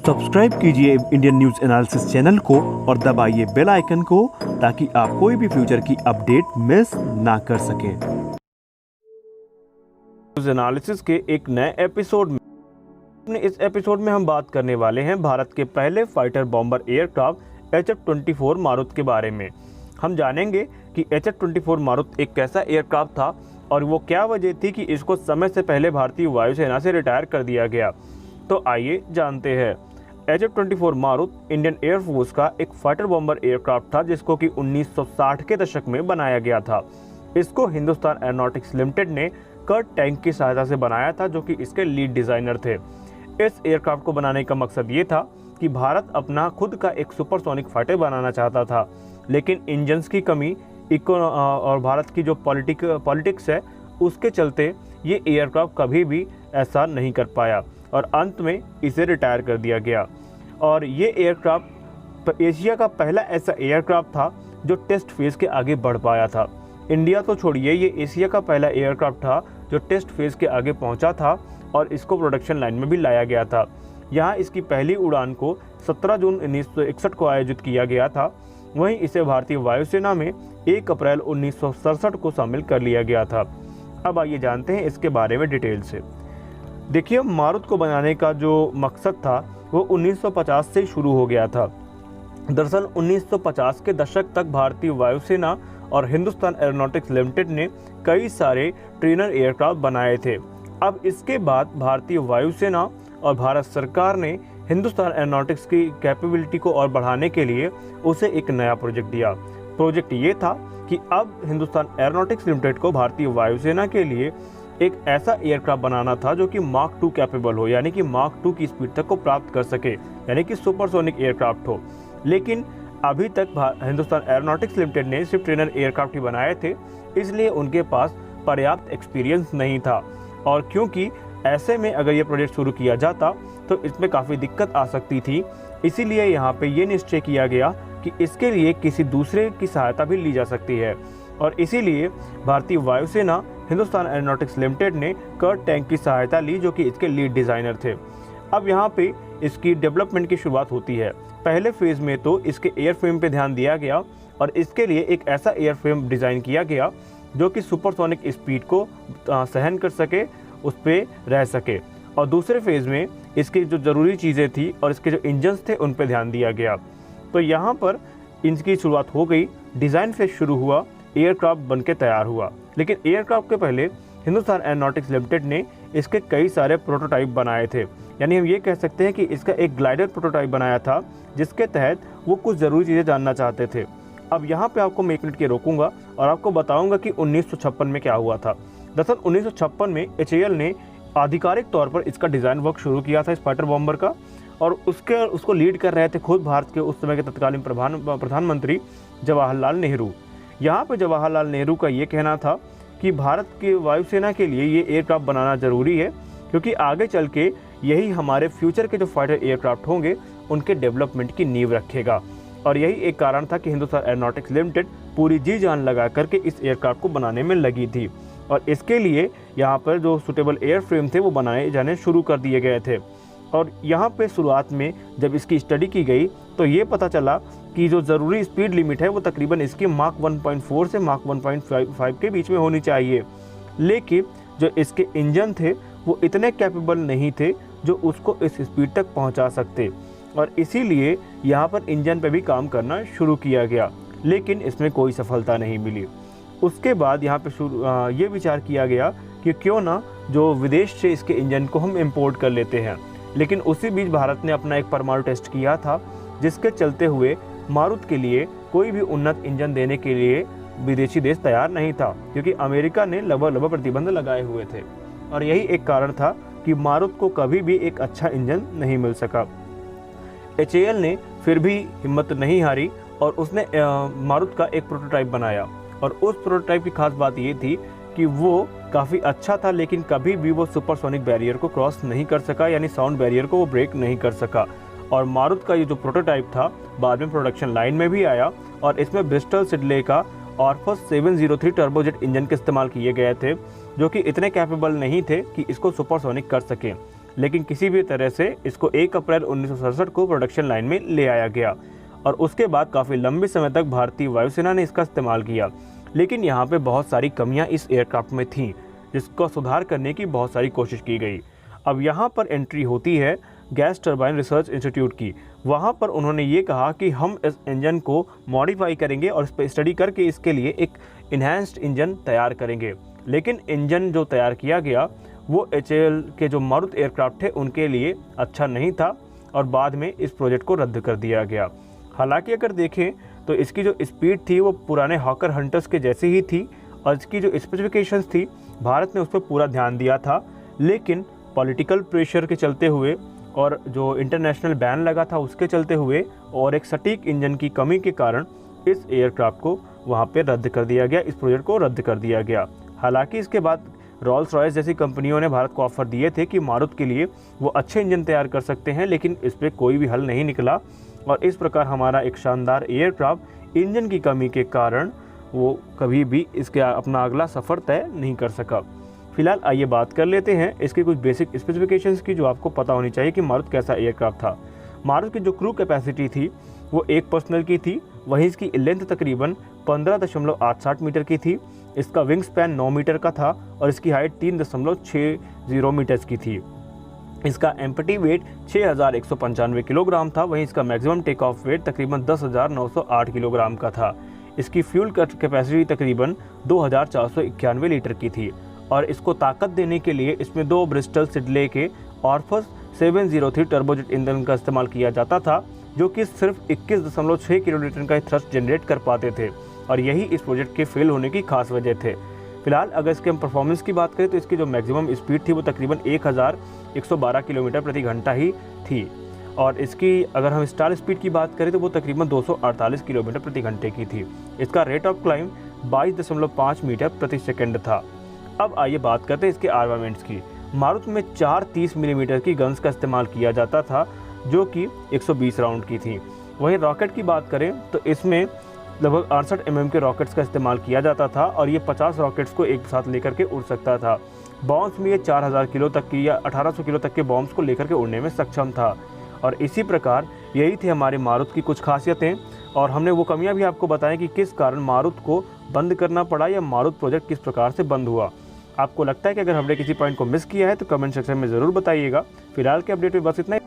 Subscribe कीजिए Indian news analysis channel को और दबाइए बेल आइकन को ताकि आप कोई भी फ्यूचर की अपडेट मिस ना कर सकें। न्यूज एनालिसिस के एक नए एपिसोड में इस एपिसोड में हम बात करने वाले हैं भारत के पहले फाइटर बॉम्बर एयरक्राफ्ट HF-24 मारुत के बारे में। हम जानेंगे कि HF-24 मारुत एक कैसा एयरक्राफ्ट था और वो क्या वजह थी कि इसको समय से पहले भारतीय वायुसेना से रिटायर कर दिया गया। तो आइए जानते हैं। HF-24 मारुत इंडियन एयरफोर्स का एक फाइटर बॉम्बर एयरक्राफ्ट था जिसको कि 1960 के दशक में बनाया गया था। इसको हिंदुस्तान एरोनॉटिक्स लिमिटेड ने कर्ट टैंक की सहायता से बनाया था, जो कि इसके लीड डिज़ाइनर थे। इस एयरक्राफ्ट को बनाने का मकसद ये था कि भारत अपना खुद का एक सुपरसोनिक फाइटर बनाना चाहता था, लेकिन इंजन्स की कमी और भारत की जो पॉलिटिक्स है उसके चलते ये एयरक्राफ्ट कभी भी ऐसा नहीं कर पाया और अंत में इसे रिटायर कर दिया गया। और ये एयरक्राफ्ट एशिया का पहला ऐसा एयरक्राफ्ट था जो टेस्ट फेज़ के आगे बढ़ पाया था। इंडिया तो छोड़िए, ये एशिया का पहला एयरक्राफ्ट था जो टेस्ट फेज़ के आगे पहुंचा था और इसको प्रोडक्शन लाइन में भी लाया गया था। यहाँ इसकी पहली उड़ान को 17 जून 1961 को आयोजित किया गया था। वहीं इसे भारतीय वायुसेना में 1 अप्रैल 1967 को शामिल कर लिया गया था। अब आइए जानते हैं इसके बारे में डिटेल से। देखिए, मारुत को बनाने का जो मकसद था वो 1950 से शुरू हो गया था। दरअसल 1950 के दशक तक भारतीय वायुसेना और हिंदुस्तान एरोनॉटिक्स लिमिटेड ने कई सारे ट्रेनर एयरक्राफ्ट बनाए थे। अब इसके बाद भारतीय वायुसेना और भारत सरकार ने हिंदुस्तान एरोनॉटिक्स की कैपेबिलिटी को और बढ़ाने के लिए उसे एक नया प्रोजेक्ट दिया। प्रोजेक्ट ये था कि अब हिंदुस्तान एरोनॉटिक्स लिमिटेड को भारतीय वायुसेना के लिए एक ऐसा एयरक्राफ्ट बनाना था जो कि मार्क 2 कैपेबल हो, यानी कि मार्क 2 की स्पीड तक को प्राप्त कर सके, यानी कि सुपरसोनिक एयरक्राफ्ट हो। लेकिन अभी तक हिंदुस्तान एरोनॉटिक्स लिमिटेड ने सिर्फ ट्रेनर एयरक्राफ्ट ही बनाए थे, इसलिए उनके पास पर्याप्त एक्सपीरियंस नहीं था। और क्योंकि ऐसे में अगर ये प्रोजेक्ट शुरू किया जाता तो इसमें काफ़ी दिक्कत आ सकती थी, इसीलिए यहाँ पे ये निश्चय किया गया कि इसके लिए किसी दूसरे की सहायता भी ली जा सकती है। और इसीलिए भारतीय वायुसेना हिंदुस्तान एरोनॉटिक्स लिमिटेड ने कर्ट टैंक की सहायता ली, जो कि इसके लीड डिज़ाइनर थे। अब यहाँ पे इसकी डेवलपमेंट की शुरुआत होती है। पहले फेज़ में तो इसके एयरफ्रेम पे ध्यान दिया गया और इसके लिए एक ऐसा एयरफ्रेम डिज़ाइन किया गया जो कि सुपरसोनिक स्पीड को सहन कर सके, उस पर रह सके। और दूसरे फेज़ में इसकी जो ज़रूरी चीज़ें थी और इसके जो इंजन्स थे उन पर ध्यान दिया गया। तो यहाँ पर इनकी शुरुआत हो गई, डिज़ाइन फेज शुरू हुआ, एयरक्राफ्ट बन के तैयार हुआ। लेकिन एयरक्राफ्ट के पहले हिंदुस्तान एरोनॉटिक्स लिमिटेड ने इसके कई सारे प्रोटोटाइप बनाए थे। यानी हम ये कह सकते हैं कि इसका एक ग्लाइडर प्रोटोटाइप बनाया था जिसके तहत वो कुछ ज़रूरी चीज़ें जानना चाहते थे। अब यहाँ पे आपको मैं 1 मिनट के रोकूंगा और आपको बताऊंगा कि 1956 में क्या हुआ था। दरअसल 1956 में HAL ने आधिकारिक तौर पर इसका डिज़ाइन वर्क शुरू किया था, इस फाइटर बॉम्बर का, और उसको लीड कर रहे थे खुद भारत के उस समय के तत्कालीन प्रधानमंत्री जवाहरलाल नेहरू। यहाँ पर जवाहरलाल नेहरू का ये कहना था कि भारत की वायुसेना के लिए ये एयरक्राफ्ट बनाना ज़रूरी है, क्योंकि आगे चल के यही हमारे फ्यूचर के जो फाइटर एयरक्राफ्ट होंगे उनके डेवलपमेंट की नींव रखेगा। और यही एक कारण था कि हिंदुस्तान एरोनॉटिक्स लिमिटेड पूरी जी जान लगा करके इस एयरक्राफ्ट को बनाने में लगी थी। और इसके लिए यहाँ पर जो सुटेबल एयरफ्रेम थे वो बनाए जाने शुरू कर दिए गए थे। और यहाँ पे शुरुआत में जब इसकी स्टडी की गई तो ये पता चला कि जो ज़रूरी स्पीड लिमिट है वो तकरीबन इसकी मार्क 1.4 से मार्क 1.5 के बीच में होनी चाहिए। लेकिन जो इसके इंजन थे वो इतने कैपेबल नहीं थे जो उसको इस स्पीड तक पहुंचा सकते, और इसीलिए यहाँ पर इंजन पे भी काम करना शुरू किया गया, लेकिन इसमें कोई सफलता नहीं मिली। उसके बाद यहाँ पे ये विचार किया गया कि क्यों ना जो विदेश से इसके इंजन को हम इम्पोर्ट कर लेते हैं। लेकिन उसी बीच भारत ने अपना एक परमाणु टेस्ट किया था, जिसके चलते हुए मारुत के लिए कोई भी उन्नत इंजन देने के लिए विदेशी देश तैयार नहीं था, क्योंकि अमेरिका ने लगभग प्रतिबंध लगाए हुए थे। और यही एक कारण था कि मारुत को कभी भी एक अच्छा इंजन नहीं मिल सका। HAL ने फिर भी हिम्मत नहीं हारी और उसने मारुत का एक प्रोटोटाइप बनाया। और उस प्रोटोटाइप की खास बात ये थी कि वो काफ़ी अच्छा था, लेकिन कभी भी वो सुपरसोनिक बैरियर को क्रॉस नहीं कर सका, यानी साउंड बैरियर को वो ब्रेक नहीं कर सका। और मारुत का ये जो प्रोटोटाइप था बाद में प्रोडक्शन लाइन में भी आया और इसमें ब्रिस्टल सिडले का ऑर्फस 703 टर्बोजेट इंजन के इस्तेमाल किए गए थे, जो कि इतने कैपेबल नहीं थे कि इसको सुपरसोनिक कर सकें। लेकिन किसी भी तरह से इसको 1 अप्रैल 1967 को प्रोडक्शन लाइन में ले आया गया और उसके बाद काफ़ी लंबे समय तक भारतीय वायुसेना ने इसका इस्तेमाल किया। लेकिन यहाँ पे बहुत सारी कमियाँ इस एयरक्राफ्ट में थीं, जिसको सुधार करने की बहुत सारी कोशिश की गई। अब यहाँ पर एंट्री होती है गैस टरबाइन रिसर्च इंस्टीट्यूट की। वहाँ पर उन्होंने ये कहा कि हम इस इंजन को मॉडिफाई करेंगे और इस पर स्टडी करके इसके लिए एक इन्हेंस्ड इंजन तैयार करेंगे। लेकिन इंजन जो तैयार किया गया वो HAL के जो मारुत एयरक्राफ्ट थे उनके लिए अच्छा नहीं था और बाद में इस प्रोजेक्ट को रद्द कर दिया गया। हालांकि अगर देखें तो इसकी जो स्पीड थी वो पुराने हॉकर हंटर्स के जैसी ही थी और इसकी जो स्पेसिफिकेशंस थी भारत ने उस पर पूरा ध्यान दिया था। लेकिन पॉलिटिकल प्रेशर के चलते हुए और जो इंटरनेशनल बैन लगा था उसके चलते हुए और एक सटीक इंजन की कमी के कारण इस एयरक्राफ्ट को वहाँ पे रद्द कर दिया गया, इस प्रोजेक्ट को रद्द कर दिया गया। हालांकि इसके बाद रॉल्स रॉयस जैसी कंपनियों ने भारत को ऑफर दिए थे कि मारुत के लिए वो अच्छे इंजन तैयार कर सकते हैं, लेकिन इस पर कोई भी हल नहीं निकला और इस प्रकार हमारा एक शानदार एयरक्राफ्ट इंजन की कमी के कारण वो कभी भी इसके अपना अगला सफ़र तय नहीं कर सका। फिलहाल आइए बात कर लेते हैं इसकी कुछ बेसिक स्पेसिफिकेशंस की जो आपको पता होनी चाहिए कि मारुत कैसा एयरक्राफ्ट था। मारुत की जो क्रू कैपेसिटी थी वो 1 पर्सनल की थी, वहीं इसकी लेंथ तकरीबन 15.87 मीटर की थी। इसका विंग स्पैन 9 मीटर का था और इसकी हाइट 3.60 मीटर्स की थी। इसका एम्प्टी वेट 6195 किलोग्राम था, वहीं इसका मैक्सिमम टेक ऑफ वेट तकरीबन 10,908 किलोग्राम का था। इसकी फ्यूल कैपेसिटी तकरीबन 2491 लीटर की थी और इसको ताकत देने के लिए इसमें 2 ब्रिस्टल सिडले के ऑर्फस 703 टर्बोजेट ईंधन का इस्तेमाल किया जाता था, जो कि सिर्फ 21.6 किलोलीटर का थ्रस्ट जनरेट कर पाते थे और यही इस प्रोजेक्ट के फेल होने की खास वजह थे। फिलहाल अगर इसके हम परफॉर्मेंस की बात करें तो इसकी जो मैक्सिमम स्पीड थी वो तकरीबन 1112 किलोमीटर प्रति घंटा ही थी और इसकी अगर हम स्टार स्पीड की बात करें तो वो तकरीबन 248 किलोमीटर प्रति घंटे की थी। इसका रेट ऑफ क्लाइम 22.5 मीटर प्रति सेकंड था। अब आइए बात करते हैं इसके आर्मामेंट्स की। मारुत में 4 30 मिलीमीटर की गन्स का इस्तेमाल किया जाता था, जो कि 120 राउंड की थी। वहीं रॉकेट की बात करें तो इसमें लगभग 68 mm के रॉकेट्स का इस्तेमाल किया जाता था और ये 50 रॉकेट्स को एक साथ लेकर के उड़ सकता था। बॉम्ब्स में ये 4000 किलो तक की या 1800 किलो तक के बॉम्ब्स को लेकर के उड़ने में सक्षम था। और इसी प्रकार यही थी हमारे मारुत की कुछ खासियतें और हमने वो कमियां भी आपको बताएं कि किस कारण मारुत को बंद करना पड़ा या मारुत प्रोजेक्ट किस प्रकार से बंद हुआ। आपको लगता है कि अगर हमने किसी पॉइंट को मिस किया है तो कमेंट सेक्शन में ज़रूर बताइएगा। फिलहाल के अपडेट में बस इतना ही।